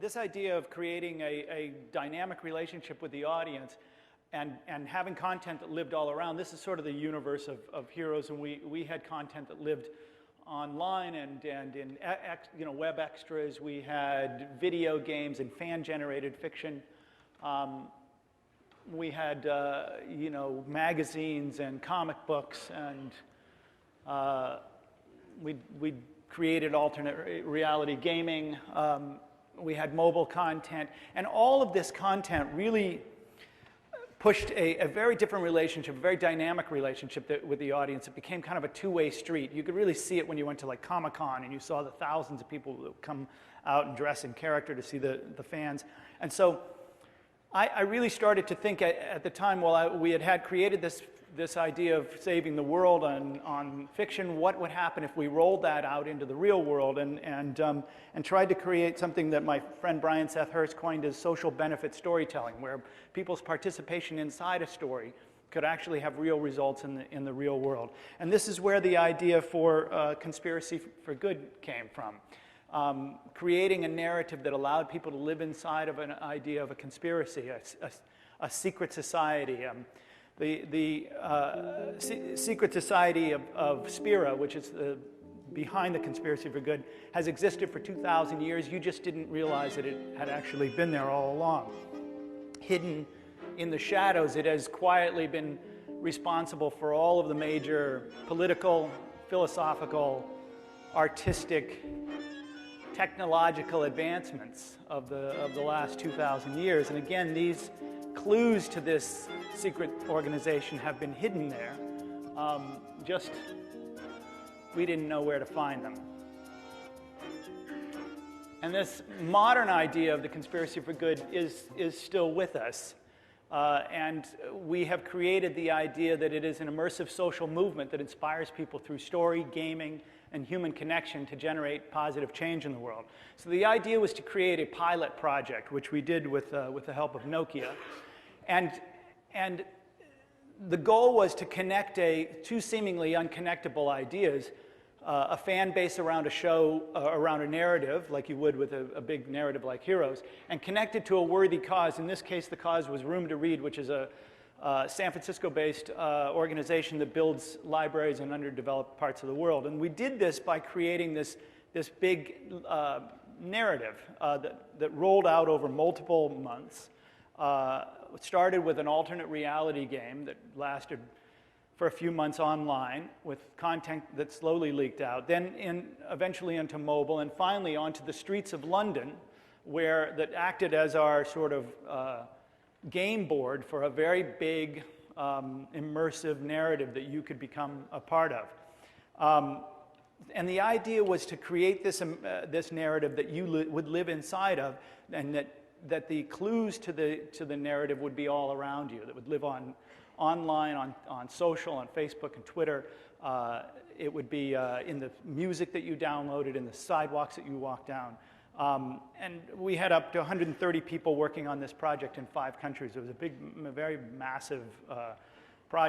this idea of creating a dynamic relationship with the audience and having content that lived all around, this is sort of the universe of Heroes, and we had content that lived online and in web extras. We had video games and fan-generated fiction. We had magazines and comic books, and we created alternate reality gaming. We had mobile content, and all of this content really pushed a very different relationship, a very dynamic relationship with the audience. It became kind of a two-way street. You could really see it when you went to like Comic-Con and you saw the thousands of people that come out and dress in character to see the fans. And so I really started to think at the time, while we had created this idea of saving the world on fiction, what would happen if we rolled that out into the real world and tried to create something that my friend Brian Seth Hurst coined as social benefit storytelling, where people's participation inside a story could actually have real results in the real world. And this is where the idea for Conspiracy for Good came from. Creating a narrative that allowed people to live inside of an idea of a conspiracy, a secret society. The secret society of Spira, which is behind the Conspiracy for Good, has existed for 2,000 years. You just didn't realize that it had actually been there all along. Hidden in the shadows, it has quietly been responsible for all of the major political, philosophical, artistic, technological advancements of the last 2,000 years. And again, these clues to this secret organization have been hidden there. Just we didn't know where to find them. And this modern idea of the Conspiracy for Good is still with us. And we have created the idea that it is an immersive social movement that inspires people through story, gaming, and human connection to generate positive change in the world. So the idea was to create a pilot project, which we did with the help of Nokia. And the goal was to connect two seemingly unconnectable ideas, a fan base around a show, around a narrative, like you would with a big narrative like Heroes, and connect it to a worthy cause. In this case, the cause was Room to Read, which is a San Francisco-based organization that builds libraries in underdeveloped parts of the world. And we did this by creating this big narrative that rolled out over multiple months. It started with an alternate reality game that lasted for a few months online with content that slowly leaked out, then eventually into mobile, and finally onto the streets of London, that acted as our sort of game board for a very big, immersive narrative that you could become a part of. And the idea was to create this narrative that you would live inside of, and that the clues to the narrative would be all around you, that would live online, on social, on Facebook and Twitter. It would be in the music that you downloaded, in the sidewalks that you walked down. And we had up to 130 people working on this project in 5 countries. It was a very massive project.